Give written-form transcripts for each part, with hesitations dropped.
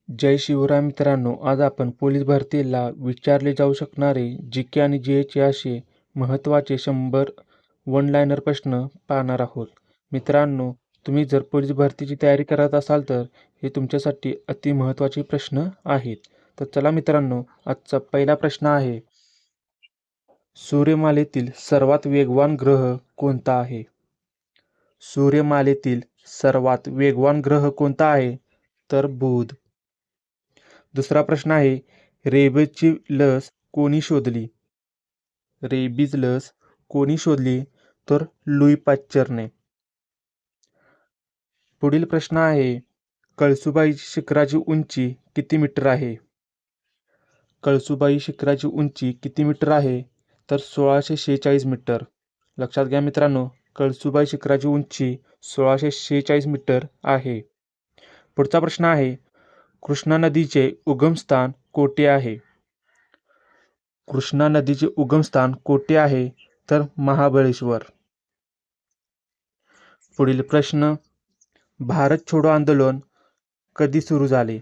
जय शिवराय मित्रांनो, आज आपण पोलीस भरतीला विचारले जाऊ शकणारे जी.के. आणि जी.एच. असे महत्त्वाचे 100 वन लायनर प्रश्न पाहणार आहोत. मित्रांनो, तुम्ही जर पोलीस भरतीची तयारी करत असाल तर हे तुमच्यासाठी अति महत्त्वाचे प्रश्न आहेत. तर चला मित्रांनो, आजचा पहिला प्रश्न आहे, सूर्यमालेतील सर्वात वेगवान ग्रह कोणता आहे? सूर्यमालेतील सर्वात वेगवान ग्रह कोणता आहे? तर बुध. दुसरा प्रश्न आहे, रेबीजची लस कोणी शोधली? रेबीज लस कोणी शोधली? तर लुई पाश्चरने. पुढील प्रश्न आहे, कळसुबाई शिखराची उंची किती मीटर आहे? कळसुबाई शिखराची उंची किती मीटर आहे? तर 1646 मीटर. लक्षात घ्या मित्रांनो, कळसुबाई शिखराची उंची 1646 मीटर आहे. पुढचा प्रश्न आहे, कृष्णा नदीचे उगमस्थान कोठे आहे? कृष्णा नदीचे उगमस्थान कोठे आहे? तर महाबळेश्वर. पुढील प्रश्न, भारत छोडो आंदोलन कधी सुरू झाले?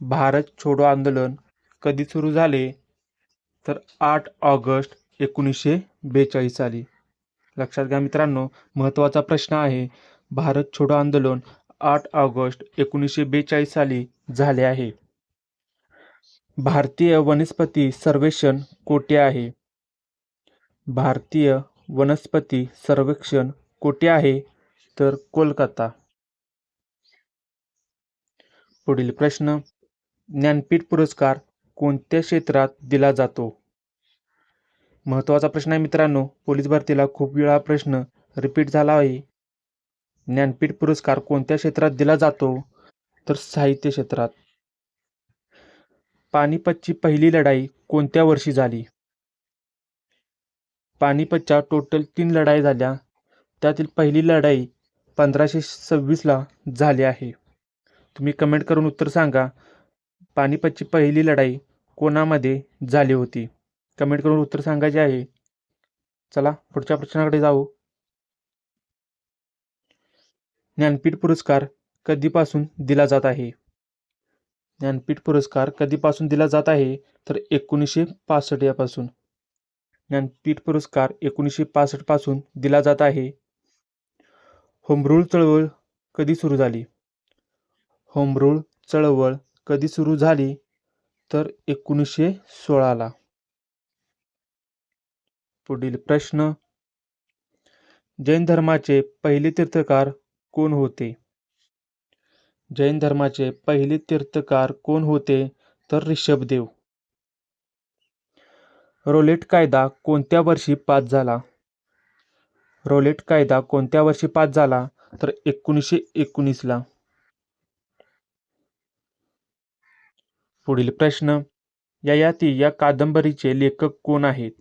भारत छोडो आंदोलन कधी सुरू झाले? तर 8 ऑगस्ट 1942 साली. लक्षात घ्या मित्रांनो, महत्त्वाचा प्रश्न आहे, भारत छोडो आंदोलन 8 ऑगस्ट 1942 साली झाले आहे. भारतीय वनस्पती सर्वेक्षण कोठे आहे? भारतीय वनस्पती सर्वेक्षण कोठे आहे? तर कोलकाता. पुढील प्रश्न, ज्ञानपीठ पुरस्कार कोणत्या क्षेत्रात दिला जातो? महत्त्वाचा प्रश्न आहे मित्रांनो, पोलीस भरतीला खूप वेळा प्रश्न रिपीट झाला आहे. ज्ञानपीठ पुरस्कार कोणत्या क्षेत्रात दिला जातो? तर साहित्य क्षेत्रात. पानिपतची पहिली लढाई कोणत्या वर्षी झाली? पानिपतच्या टोटल 3 लढाई झाल्या, त्यातील पहिली लढाई 1526ला झाली आहे. तुम्ही कमेंट करून उत्तर सांगा, पानिपतची पहिली लढाई कोणामध्ये झाली होती? कमेंट करून उत्तर सांगायचे आहे. चला पुढच्या प्रश्नाकडे जाऊ. ज्ञानपीठ पुरस्कार कधीपासून दिला जात आहे? ज्ञानपीठ पुरस्कार कधीपासून दिला जात आहे? तर 1965 यापासून. ज्ञानपीठ पुरस्कार 1965 पासून दिला जात आहे. होमरूल चळवळ कधी सुरू झाली? होमरूल चळवळ कधी सुरू झाली? तर 1916ला. पुढील प्रश्न, जैन धर्माचे पहिले तीर्थकार कोण होते? जैन धर्माचे पहिले तीर्थकार कोण होते? तर ऋषभदेव. रोलेट कायदा कोणत्या वर्षी पास झाला? रोलेट कायदा कोणत्या वर्षी पास झाला? तर 1919ला. पुढील प्रश्न, ययाती या कादंबरीचे लेखक कोण आहेत?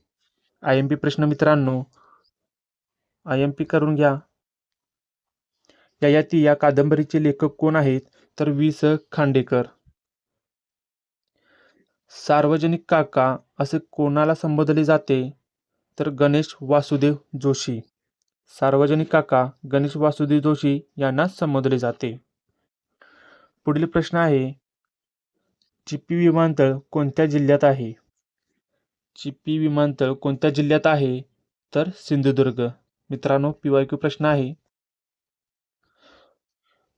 IMP प्रश्न मित्रांनो, IMP करून घ्या. ययाती या कादंबरीचे लेखक कोण आहेत? तर वि.स. खांडेकर. सार्वजनिक काका असे कोणाला संबोधले जाते? तर गणेश वासुदेव जोशी. सार्वजनिक काका गणेश वासुदेव जोशी यांना संबोधले जाते. पुढील प्रश्न आहे, चिपी विमानतळ कोणत्या जिल्ह्यात आहे? चिपी विमानतळ कोणत्या जिल्ह्यात आहे? तर सिंधुदुर्ग. मित्रांनो, PYQ प्रश्न आहे.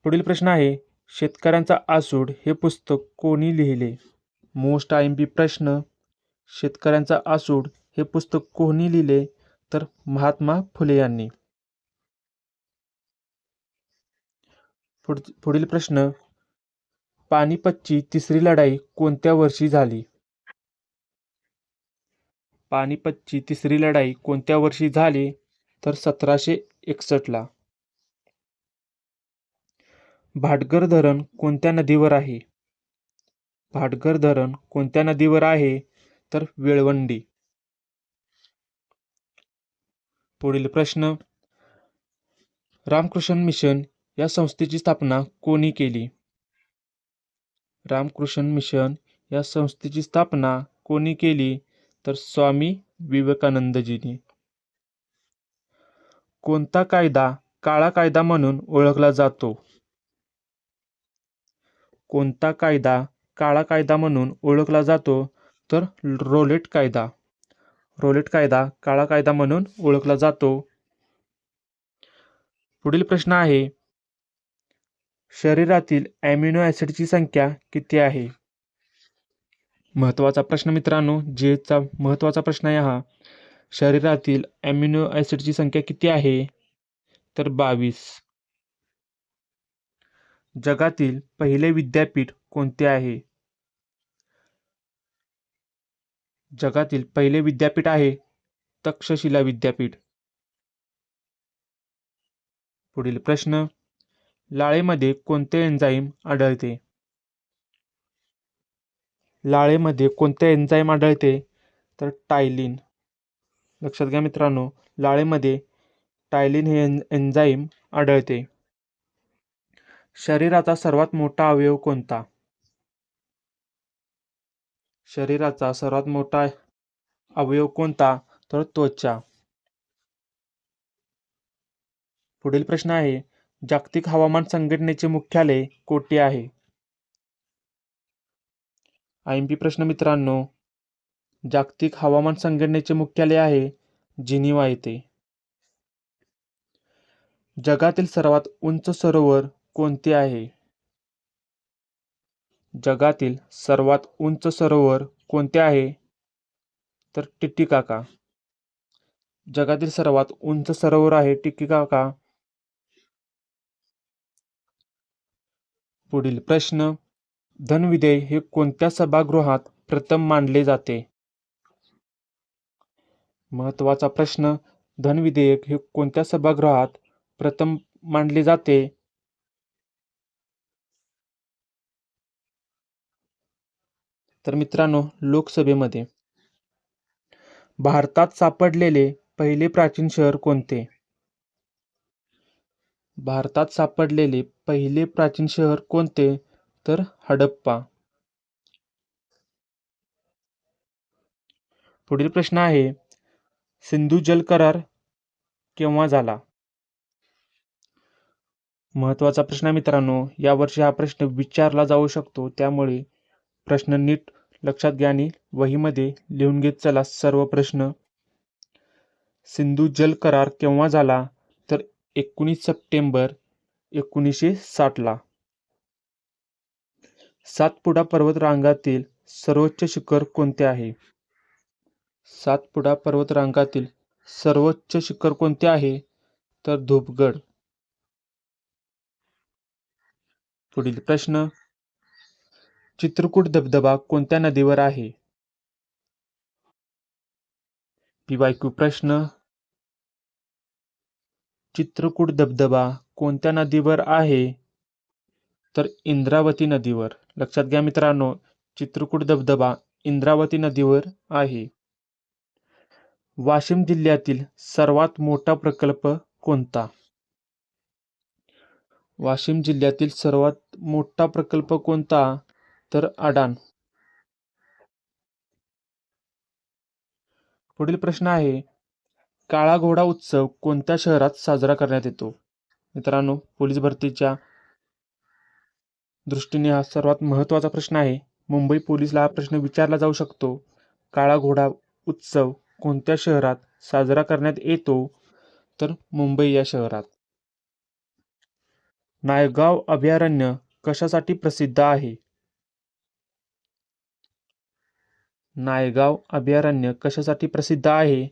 पुढील प्रश्न आहे, शेतकऱ्यांचा आसूड हे पुस्तक कोणी लिहिले? मोस्ट IMP प्रश्न, शेतकऱ्यांचा आसूड हे पुस्तक कोणी लिहिले? तर महात्मा फुले यांनी. पुढील प्रश्न, पानिपतची तिसरी लढाई कोणत्या वर्षी झाली? पानिपतची तिसरी लढाई कोणत्या वर्षी झाली? तर 1761ला. भाटघर धरण कोणत्या नदीवर आहे? भाटघर धरण कोणत्या नदीवर आहे? तर वेळवंडी. पुढील प्रश्न, रामकृष्ण मिशन या संस्थेची स्थापना कोणी केली? रामकृष्ण मिशन या संस्थेची स्थापना कोणी केली? तर स्वामी विवेकानंदजींनी. कोणता कायदा काळा कायदा म्हणून ओळखला जातो? कोणता कायदा काळा कायदा म्हणून ओळखला जातो? तर रोलेट कायदा. रोलेट कायदा काळा कायदा म्हणून ओळखला जातो. पुढील प्रश्न आहे, शरीरातील ॲमिनो ॲसिडची संख्या किती आहे? महत्त्वाचा प्रश्न मित्रांनो, जेचा महत्त्वाचा प्रश्न आहे हा. शरीरातील ॲमिनो ॲसिडची संख्या किती आहे? तर 22. जगातील पहिले विद्यापीठ कोणते आहे? जगातील पहिले विद्यापीठ आहे तक्षशिला विद्यापीठ. पुढील प्रश्न, लाळेमध्ये कोणते एन्झाईम आढळते? लाळेमध्ये कोणते एन्झाईम आढळते? तर टायलिन. लक्षात घ्या मित्रांनो, लाळेमध्ये टायलिन हे एन्झाईम आढळते. शरीराचा सर्वात मोठा अवयव कोणता? शरीराचा सर्वात मोठा अवयव कोणता? तर त्वचा. पुढील प्रश्न आहे, जागतिक हवामान संघटनेचे मुख्यालय कोठे आहे? IMP प्रश्न मित्रांनो, जागतिक हवामान संघटनेचे मुख्यालय आहे जिनिव्हा येथे. जगातील सर्वात उंच सरोवर कोणते आहे? जगातील सर्वात उंच सरोवर कोणते आहे? तर टिटिकाका. जगातील सर्वात उंच सरोवर आहे टिटिकाका. पुढील प्रश्न, धनविधेय हे कोणत्या सभागृहात प्रथम मांडले जाते? महत्त्वाचा प्रश्न, धनविधेयक हे कोणत्या सभागृहात प्रथम मांडले जाते? तर मित्रांनो, लोकसभेमध्ये. भारतात सापडलेले पहिले प्राचीन शहर कोणते? भारतात सापडलेले पहिले प्राचीन शहर कोणते? तर हडप्पा. पुढील प्रश्न आहे, सिंधू जल करार केव्हा झाला? महत्त्वाचा प्रश्न मित्रांनो, यावर्षी हा प्रश्न विचारला जाऊ शकतो, त्यामुळे प्रश्न नीट लक्षात घ्या आणि वहीमध्ये लिहून घेत चला सर्व प्रश्न. सिंधू जल करार केव्हा झाला? तर 19 सप्टेंबर 1960ला. सातपुडा पर्वत रांगातील सर्वोच्च शिखर कोणते आहे? सातपुडा पर्वत रांगातील सर्वोच्च शिखर कोणते आहे? तर धूपगड. पुढील प्रश्न, चित्रकूट धबधबा कोणत्या नदीवर आहे? PYQ प्रश्न, चित्रकूट धबधबा कोणत्या नदीवर आहे? तर इंद्रावती नदीवर. लक्षात घ्या मित्रांनो, चित्रकूट धबधबा इंद्रावती नदीवर आहे. वाशिम जिल्ह्यातील सर्वात मोठा प्रकल्प कोणता? वाशिम जिल्ह्यातील सर्वात मोठा प्रकल्प कोणता? तर अडाण. पुढील प्रश्न आहे, काळा घोडा उत्सव कोणत्या शहरात साजरा करण्यात येतो? मित्रांनो, पोलीस भरतीच्या दृष्टीने हा सर्वात महत्त्वाचा प्रश्न आहे. मुंबई पोलीसला हा प्रश्न विचारला जाऊ शकतो. काळा घोडा उत्सव कोणत्या शहरात साजरा करण्यात येतो? तर मुंबई या शहरात. नायगाव अभयारण्य कशासाठी प्रसिद्ध आहे? नायगाव अभयारण्य कशासाठी प्रसिद्ध आहे?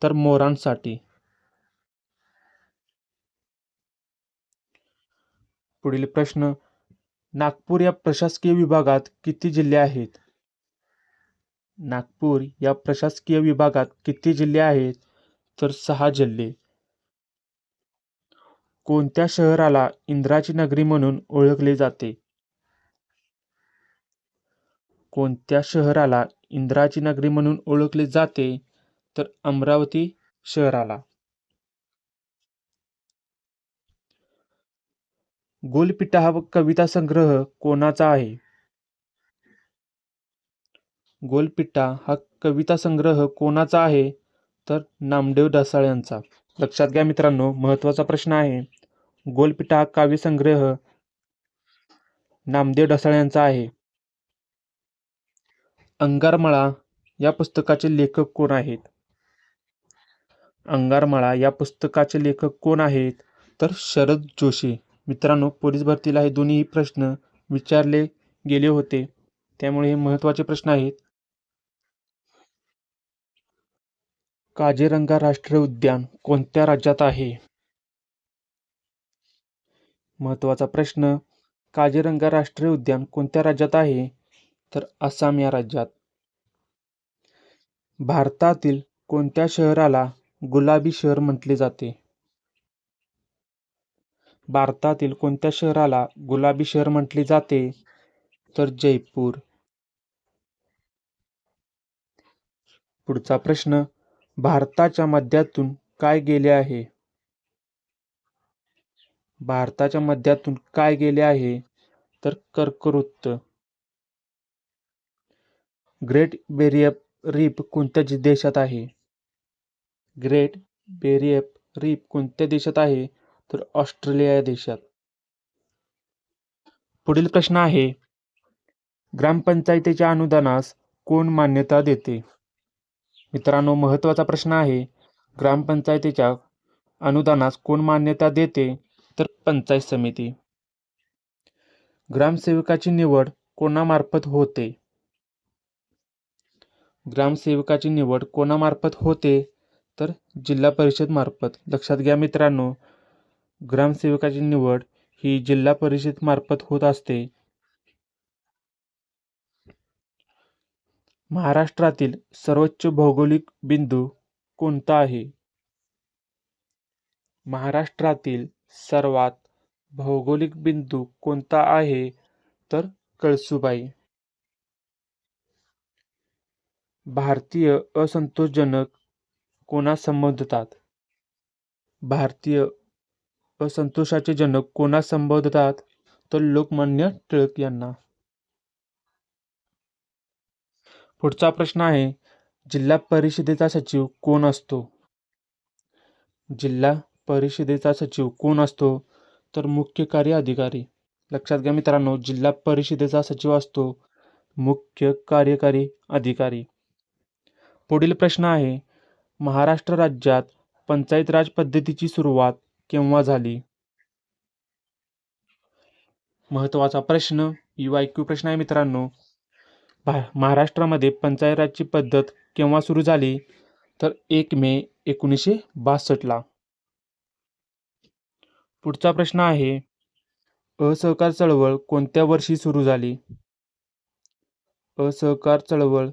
तर मोरांसाठी. पुढील प्रश्न, नागपूर या प्रशासकीय विभागात किती जिल्हे आहेत? नागपूर या प्रशासकीय विभागात किती जिल्हे आहेत? तर 6 जिल्हे. कोणत्या शहराला इंद्राची नगरी म्हणून ओळखले जाते? कोणत्या शहराला इंद्राची नगरी म्हणून ओळखले जाते? तर अमरावती शहराला. गोलपिठा हा कविता संग्रह कोणाचा आहे? गोलपिठा हा कविता संग्रह कोणाचा आहे? तर नामदेव ढसाळ यांचा. लक्षात घ्या मित्रांनो, महत्त्वाचा प्रश्न आहे. गोलपिठा हा काव्यसंग्रह नामदेव ढसाळ यांचा आहे. अंगारमाळा या पुस्तकाचे लेखक कोण आहेत? अंगारमाळा या पुस्तकाचे लेखक कोण आहेत? तर शरद जोशी. मित्रांनो, पोलीस भरतीला हे दोन्ही प्रश्न विचारले गेले होते, त्यामुळे हे महत्त्वाचे प्रश्न आहेत. काझीरंगा राष्ट्रीय उद्यान कोणत्या राज्यात आहे? महत्त्वाचा प्रश्न, काझीरंगा राष्ट्रीय उद्यान कोणत्या राज्यात आहे? तर आसाम या राज्यात. भारतातील कोणत्या शहराला गुलाबी शहर म्हटले जाते? भारतातील कोणत्या शहराला गुलाबी शहर म्हटले जाते? तर जयपूर. पुढचा प्रश्न, भारताच्या मध्यातून काय गेले आहे? भारताच्या मध्यातून काय गेले आहे? तर कर्कवृत्त. ग्रेट बॅरियर रीफ कोणत्या देशात आहे? ग्रेट बॅरियर रीफ कोणत्या देशात आहे? तर ऑस्ट्रेलिया या देशात. पुढील प्रश्न आहे, ग्रामपंचायतीच्या अनुदानास कोण मान्यता देते? मित्रांनो, महत्त्वाचा प्रश्न आहे, ग्रामपंचायतीच्या अनुदानास कोण मान्यता देते? तर पंचायत समिती. ग्रामसेवकाची निवड कोणामार्फत होते? ग्रामसेवकाची निवड कोणामार्फत होते? तर जिल्हा परिषद मार्फत. लक्षात घ्या मित्रांनो, ग्रामसेवकाची निवड ही जिल्हा परिषद मार्फत होत असते. महाराष्ट्रातील सर्वोच्च भौगोलिक बिंदू कोणता आहे? महाराष्ट्रातील सर्वात भौगोलिक बिंदू कोणता आहे? तर कळसुबाई. भारतीय असंतोषजनक कोणास संबोधतात? भारतीय असंतोषाचे जनक कोणास संबोधतात? तर लोकमान्य टिळक यांना. पुढचा प्रश्न आहे, जिल्हा परिषदेचा सचिव कोण असतो? जिल्हा परिषदेचा सचिव कोण असतो? तर मुख्य कार्य अधिकारी. लक्षात घ्या मित्रांनो, जिल्हा परिषदेचा सचिव असतो मुख्य कार्यकारी अधिकारी. पुढील प्रश्न आहे, महाराष्ट्र राज्यात पंचायत राज पद्धतीची सुरुवात केव्हा झाली? महत्त्वाचा प्रश्न, UIQ प्रश्न आहे मित्रांनो. महाराष्ट्रामध्ये पंचायत राजची पद्धत केव्हा सुरू झाली? तर 1 मे 1962 पुढचा प्रश्न आहे, असहकार चळवळ कोणत्या वर्षी सुरू झाली? असहकार चळवळ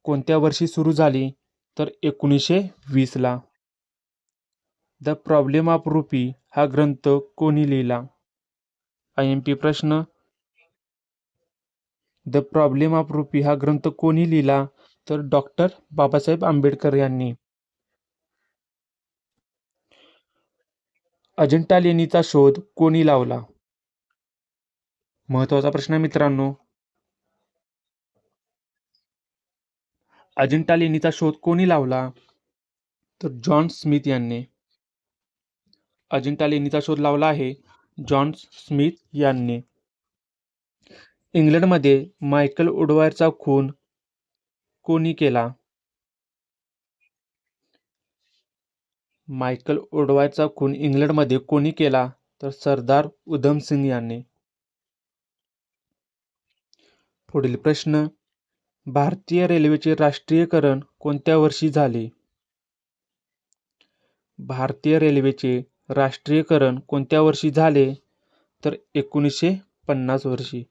कोणत्या वर्षी सुरू झाली? तर 1920 द प्रॉब्लेम ऑफ रुपी हा ग्रंथ कोणी लिहिला? IMP प्रश्न, द प्रॉब्लेम ऑफ रुपी हा ग्रंथ कोणी लिहिला? तर डॉक्टर बाबासाहेब आंबेडकर यांनी. अजिंठा लेणीचा शोध कोणी लावला? महत्त्वाचा प्रश्न मित्रांनो, अजिंठा लेणीचा शोध कोणी लावला? तर जॉन स्मिथ यांनी. अजिंठा लेणीचा शोध लावला आहे जॉन स्मिथ यांनी. इंग्लंडमध्ये मायकल वुडवायरचा खून कोणी केला? मायकल वुडवायरचा खून इंग्लंडमध्ये कोणी केला? तर सरदार उधम सिंग यांनी. पुढील प्रश्न, भारतीय रेल्वेचे राष्ट्रीयकरण कोणत्या वर्षी झाले? भारतीय रेल्वेचे राष्ट्रीयकरण कोणत्या वर्षी झाले? तर 1950 वर्षी.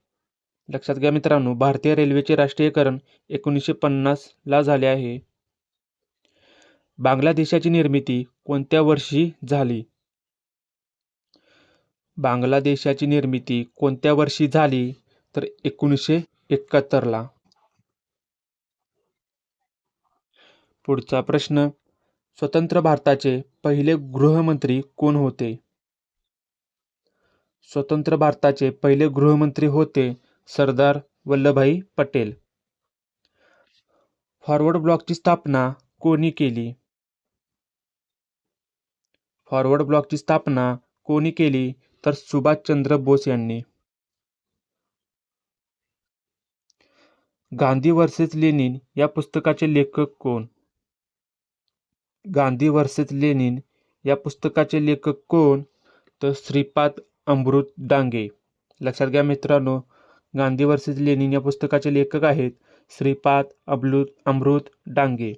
लक्षात घ्या मित्रांनो, भारतीय रेल्वेचे राष्ट्रीयकरण 1950 झाले आहे. बांगलादेशाची निर्मिती कोणत्या वर्षी झाली? बांगलादेशाची निर्मिती कोणत्या वर्षी झाली? तर 1971 पुढचा प्रश्न, स्वतंत्र भारताचे पहिले गृहमंत्री कोण होते? स्वतंत्र भारताचे पहिले गृहमंत्री होते सरदार वल्लभभाई पटेल. फॉरवर्ड ब्लॉकची स्थापना कोणी केली? फॉरवर्ड ब्लॉकची स्थापना कोणी केली? तर सुभाषचंद्र बोस यांनी. गांधी वर्सेस लेनिन या पुस्तकाचे लेखक कोण? गांधी वर्सेस लेनिन या पुस्तकाचे लेखक कोण? तर श्रीपाद अमृत डांगे. लक्षात घ्या मित्रांनो, गांधी वर्सेस लेनिन या पुस्तकाचे लेखक आहेत श्रीपाद अमृत डांगे.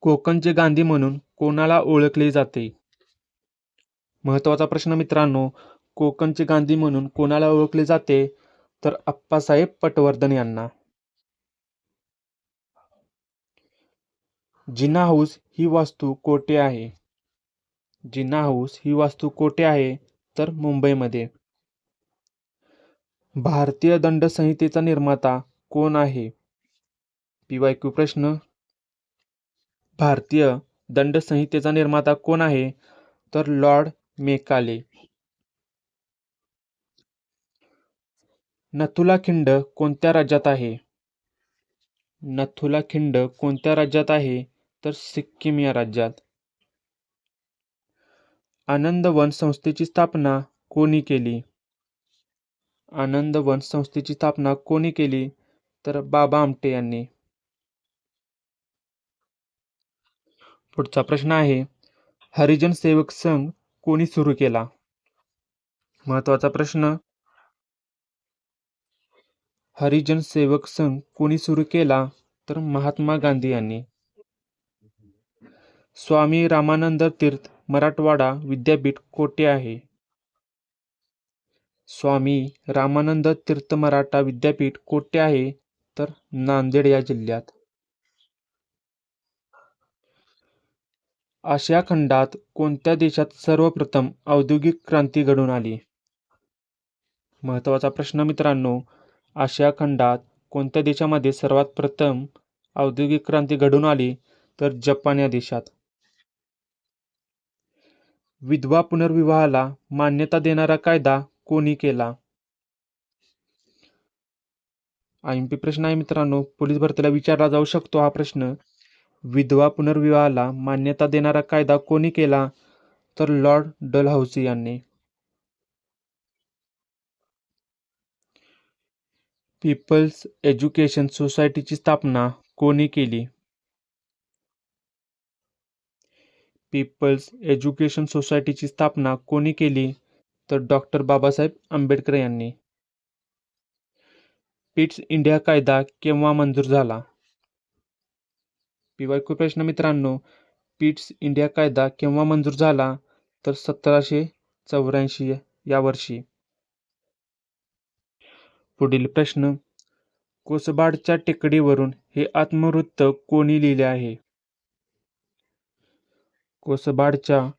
कोकणचे गांधी म्हणून कोणाला ओळखले जाते? महत्त्वाचा प्रश्न मित्रांनो, कोकणचे गांधी म्हणून कोणाला ओळखले जाते? तर अप्पासाहेब पटवर्धन यांना. जिना हाऊस ही वास्तू कोठे आहे? जिना हाऊस ही वास्तू कोठे आहे? तर मुंबईमध्ये. भारतीय दंड संहितेचा निर्माता कोण आहे? PYQ प्रश्न. भारतीय दंड संहितेचा निर्माता कोण आहे? तर लॉर्ड मेकाले. नथुला खिंड कोणत्या राज्यात आहे? नथुला खिंड कोणत्या राज्यात आहे? तर सिक्कीम या राज्यात. आनंदवन संस्थेची स्थापना कोणी केली? आनंदवन संस्थेची स्थापना कोणी केली? तर बाबा आमटे यांनी. पुढचा प्रश्न आहे, हरिजन सेवक संघ कोणी सुरू केला? महत्वाचा प्रश्न. हरिजन सेवक संघ कोणी सुरू केला? तर महात्मा गांधी यांनी. स्वामी रामानंद तीर्थ मराठवाडा विद्यापीठ कोठे आहे? स्वामी रामानंद तीर्थ मराठा विद्यापीठ कोठे आहे? तर नांदेड या जिल्ह्यात. आशिया खंडात कोणत्या देशात सर्वप्रथम औद्योगिक क्रांती घडून आली? महत्त्वाचा प्रश्न मित्रांनो, आशिया खंडात कोणत्या देशामध्ये सर्वात प्रथम औद्योगिक क्रांती घडून आली? तर जपान या देशात. विधवा पुनर्विवाहाला मान्यता देणारा कायदा कोणी केला? IMP प्रश्न आहे मित्रांनो, पोलीस भरतीला विचारला जाऊ शकतो हा प्रश्न. विधवा पुनर्विवाहाला मान्यता देणारा कायदा कोणी केला? तर लॉर्ड डलहौसी यांनी. पीपल्स एज्युकेशन सोसायटीची स्थापना कोणी केली? पीपल्स एज्युकेशन सोसायटीची स्थापना कोणी केली? तर डॉक्टर बाबासाहेब आंबेडकर यांनी. पिट्स इंडिया कायदा केव्हा मंजूर झाला? PYQ प्रश्न मित्रांनो, पिट्स इंडिया कायदा केव्हा मंजूर झाला? तर 1784 या वर्षी. पुढील प्रश्न, कोसबाडच्या टेकडीवरून हे आत्मवृत्त कोणी लिहिले आहे? कोसबाडच्या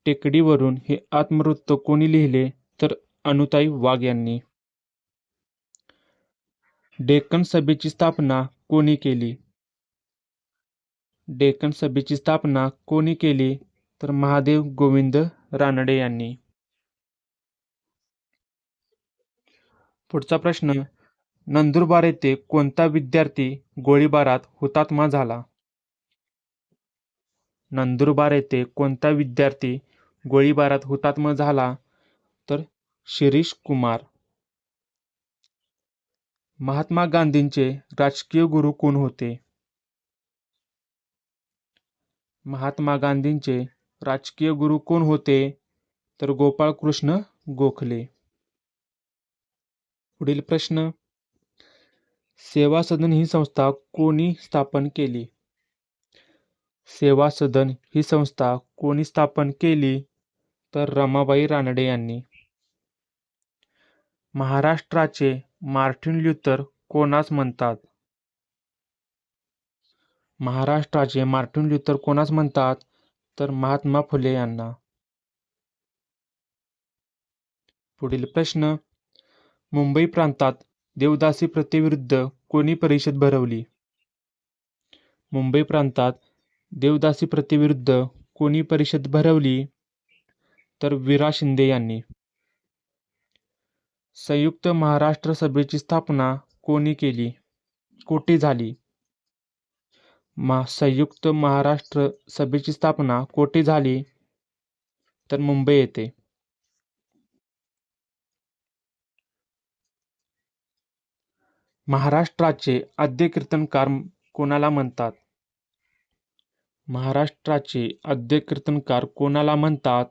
टेकडीवरून हे आत्मवृत्त कोणी लिहिले? तर अनुताई वाघ यांनी. डेक्कन सभेची स्थापना कोणी केली? डेक्कन सभेची स्थापना कोणी केली? तर महादेव गोविंद रानडे यांनी. पुढचा प्रश्न, नंदुरबार येथे कोणता विद्यार्थी गोळीबारात हुतात्मा झाला? नंदुरबार येथे कोणता विद्यार्थी गोळीबारात हुतात्मा झाला? तर शिरीष कुमार. महात्मा गांधींचे राजकीय गुरु कोण होते? महात्मा गांधींचे राजकीय गुरु कोण होते? तर गोपाळकृष्ण गोखले. पुढील प्रश्न, सेवा सदन ही संस्था कोणी स्थापन केली? सेवा सदन ही संस्था कोणी स्थापन केली? तर रमाबाई रानडे यांनी. महाराष्ट्राचे मार्टिन ल्यूथर कोणास म्हणतात? महाराष्ट्राचे मार्टिन ल्यूथर कोणास म्हणतात? तर महात्मा फुले यांना. पुढील प्रश्न, मुंबई प्रांतात देवदासी प्रथेविरुद्ध कोणी परिषद भरवली? मुंबई प्रांतात देवदासी प्रथेविरुद्ध कोणी परिषद भरवली? तर विरा शिंदे यांनी. संयुक्त महाराष्ट्र सभेची स्थापना कोणी केली? कोठे झाली? संयुक्त महाराष्ट्र सभेची स्थापना कोठे झाली? तर मुंबई येथे. महाराष्ट्राचे आद्य कीर्तनकार कोणाला म्हणतात? महाराष्ट्राचे आद्य कीर्तनकार कोणाला म्हणतात?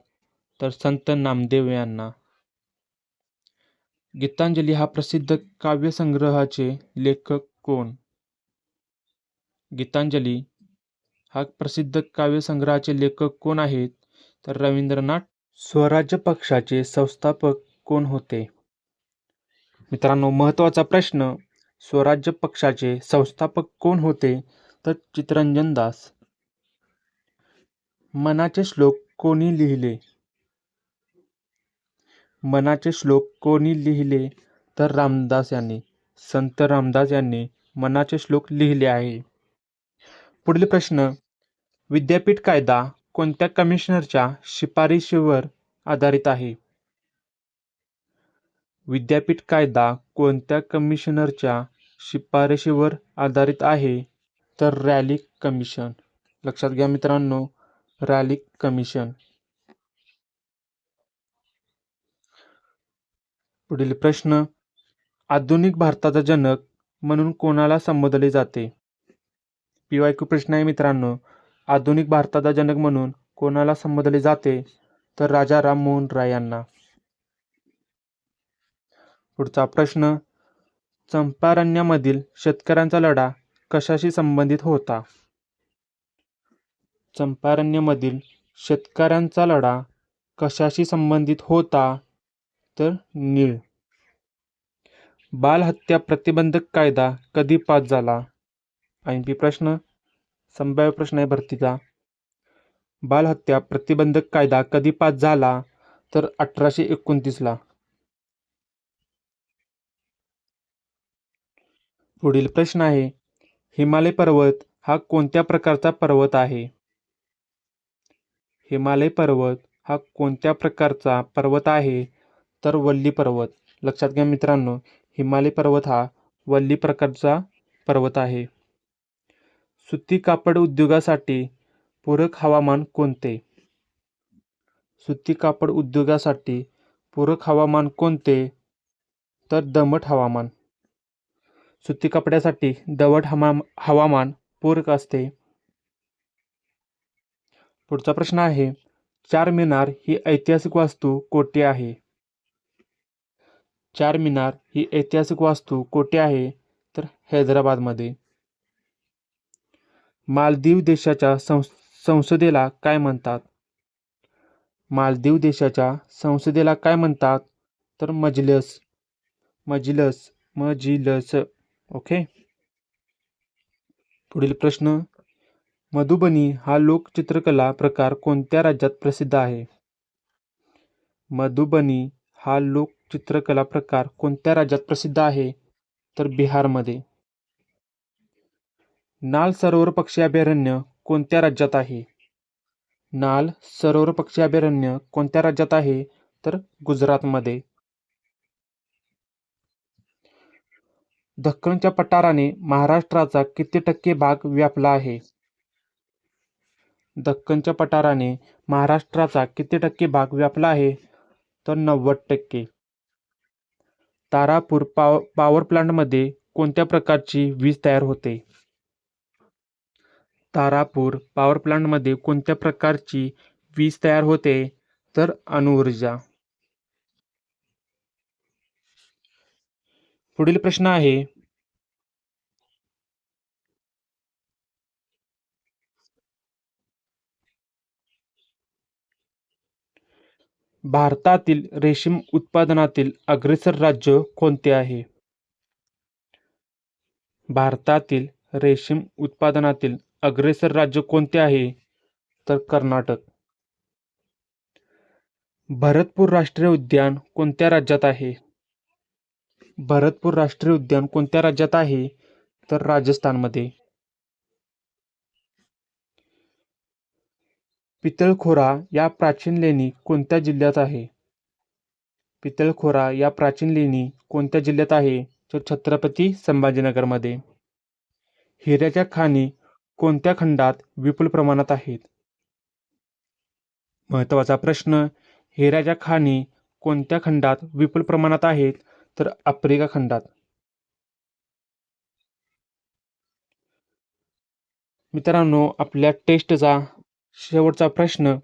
तर संत नामदेव यांना. गीतांजली हा प्रसिद्ध काव्यसंग्रहाचे लेखक कोण? गीतांजली हा प्रसिद्ध काव्यसंग्रहाचे लेखक कोण आहेत? तर रवींद्रनाथ. स्वराज्य पक्षाचे संस्थापक कोण होते? मित्रांनो, महत्त्वाचा प्रश्न. स्वराज्य पक्षाचे संस्थापक कोण होते? तर चित्तरंजन दास. मनाचे श्लोक कोणी लिहिले? मनाचे श्लोक कोणी लिहिले? तर रामदास यांनी. संत रामदास यांनी मनाचे श्लोक लिहिले आहे. पुढील प्रश्न. विद्यापीठ कायदा कोणत्या कमिशनरच्या शिफारशीवर आधारित आहे? विद्यापीठ कायदा कोणत्या कमिशनरच्या शिफारशीवर आधारित आहे? तर रॅली कमिशन. लक्षात घ्या मित्रांनो, रॅली कमिशन. पुढील प्रश्न. आधुनिक भारताचा जनक म्हणून कोणाला संबोधले जाते? PYQ प्रश्न आहे मित्रांनो. आधुनिक भारताचा जनक म्हणून कोणाला संबोधले जाते? तर राजा राममोहन राय यांना. पुढचा प्रश्न. चंपारण्यामधील शेतकऱ्यांचा लढा कशाशी संबंधित होता? चंपारण्यामधील शेतकऱ्यांचा लढा कशाशी संबंधित होता? तर नीळ. बालहत्या प्रतिबंधक कायदा कधी पास झाला? IMP प्रश्न, संभाव्य प्रश्न आहे भरतीचा. बालहत्या प्रतिबंधक कायदा कधी पास झाला? तर 1829ला. पुढील प्रश्न आहे. हिमालय पर्वत हा कोणत्या प्रकारचा पर्वत आहे? हिमालय पर्वत हा कोणत्या प्रकारचा पर्वत आहे? तर वल्ली पर्वत. लक्षात घ्या मित्रांनो, हिमालय पर्वत हा वल्ली प्रकारचा पर्वत आहे. सुती कापड उद्योगासाठी पूरक हवामान कोणते? सुती कापड उद्योगासाठी पूरक हवामान कोणते? तर दमट हवामान. सुती कपड्यासाठी दमट हवामान पूरक असते. पुढचा प्रश्न आहे. चार मिनार ही ऐतिहासिक वास्तू कोठे आहे? चार मिनार ही ऐतिहासिक वास्तू कोठे आहे? तर हैदराबादमध्ये. मालदीव देशाच्या संसदेला काय म्हणतात? मालदीव देशाच्या संसदेला काय म्हणतात? तर मजलिस. मजिलस. ओके. पुढील प्रश्न. मधुबनी हा लोकचित्रकला प्रकार कोणत्या राज्यात प्रसिद्ध आहे? मधुबनी हा लोकचित्रकला प्रकार कोणत्या राज्यात प्रसिद्ध आहे? तर बिहारमध्ये. नाल सरोवर पक्षी अभयारण्य कोणत्या राज्यात आहे? नाल सरोवर पक्षी अभयारण्य कोणत्या राज्यात आहे? तर गुजरातमध्ये. दख्खनच्या पठाराने महाराष्ट्राचा किती टक्के भाग व्यापला आहे? दख्खनच्या पठाराने महाराष्ट्राचा किती टक्के भाग व्यापला आहे? तर 90%. तारापूर पॉवर प्लांटमध्ये कोणत्या प्रकारची वीज तयार होते? तारापूर पॉवर प्लांटमध्ये कोणत्या प्रकारची वीज तयार होते? तर अणुऊर्जा. पुढील प्रश्न आहे. भारतातील रेशीम उत्पादनातील अग्रेसर राज्य कोणते आहे? भारतातील रेशीम उत्पादनातील अग्रेसर राज्य कोणते आहे? तर कर्नाटक. भरतपूर राष्ट्रीय उद्यान कोणत्या राज्यात आहे? भरतपूर राष्ट्रीय उद्यान कोणत्या राज्यात आहे? तर राजस्थानमध्ये. पितळखोरा या प्राचीन लेणी कोणत्या जिल्ह्यात आहे? पितळखोरा या प्राचीन लेणी कोणत्या जिल्ह्यात आहे? तर छत्रपती संभाजीनगरमध्ये. हिऱ्याच्या खाणी कोणत्या खंडात विपुल प्रमाणात आहेत? महत्त्वाचा प्रश्न. हिऱ्याच्या खाणी कोणत्या खंडात विपुल प्रमाणात आहेत? तर आफ्रिका खंडात. मित्रांनो, आपल्या टेस्टचा शेवटचा प्रश्न,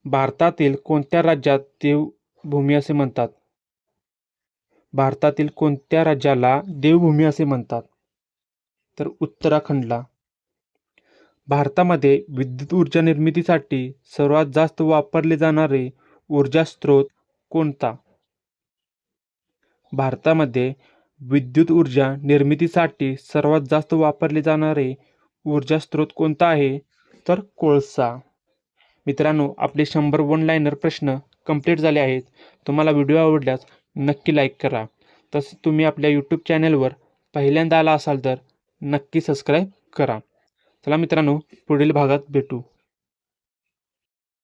भारतातील कोणत्या राज्यात देवभूमी असे म्हणतात? भारतातील कोणत्या राज्याला देवभूमी असे म्हणतात? तर उत्तराखंडला. भारतामध्ये विद्युत ऊर्जा निर्मितीसाठी सर्वात जास्त वापरले जाणारे ऊर्जा स्रोत कोणता? भारतामध्ये विद्युत ऊर्जा निर्मितीसाठी सर्वात जास्त वापरले जाणारे ऊर्जा स्रोत कोणता आहे? तर कोळसा. मित्रांनो, आपले 100 वन लाईनर प्रश्न कंप्लीट झाले आहेत. तुम्हाला व्हिडिओ आवडल्यास नक्की लाईक करा. तसंच तुम्ही आपल्या यूट्यूब चॅनलवर पहिल्यांदा आला असाल तर नक्की सबस्क्राईब करा. चला मित्रांनो, पुढील भागात भेटू.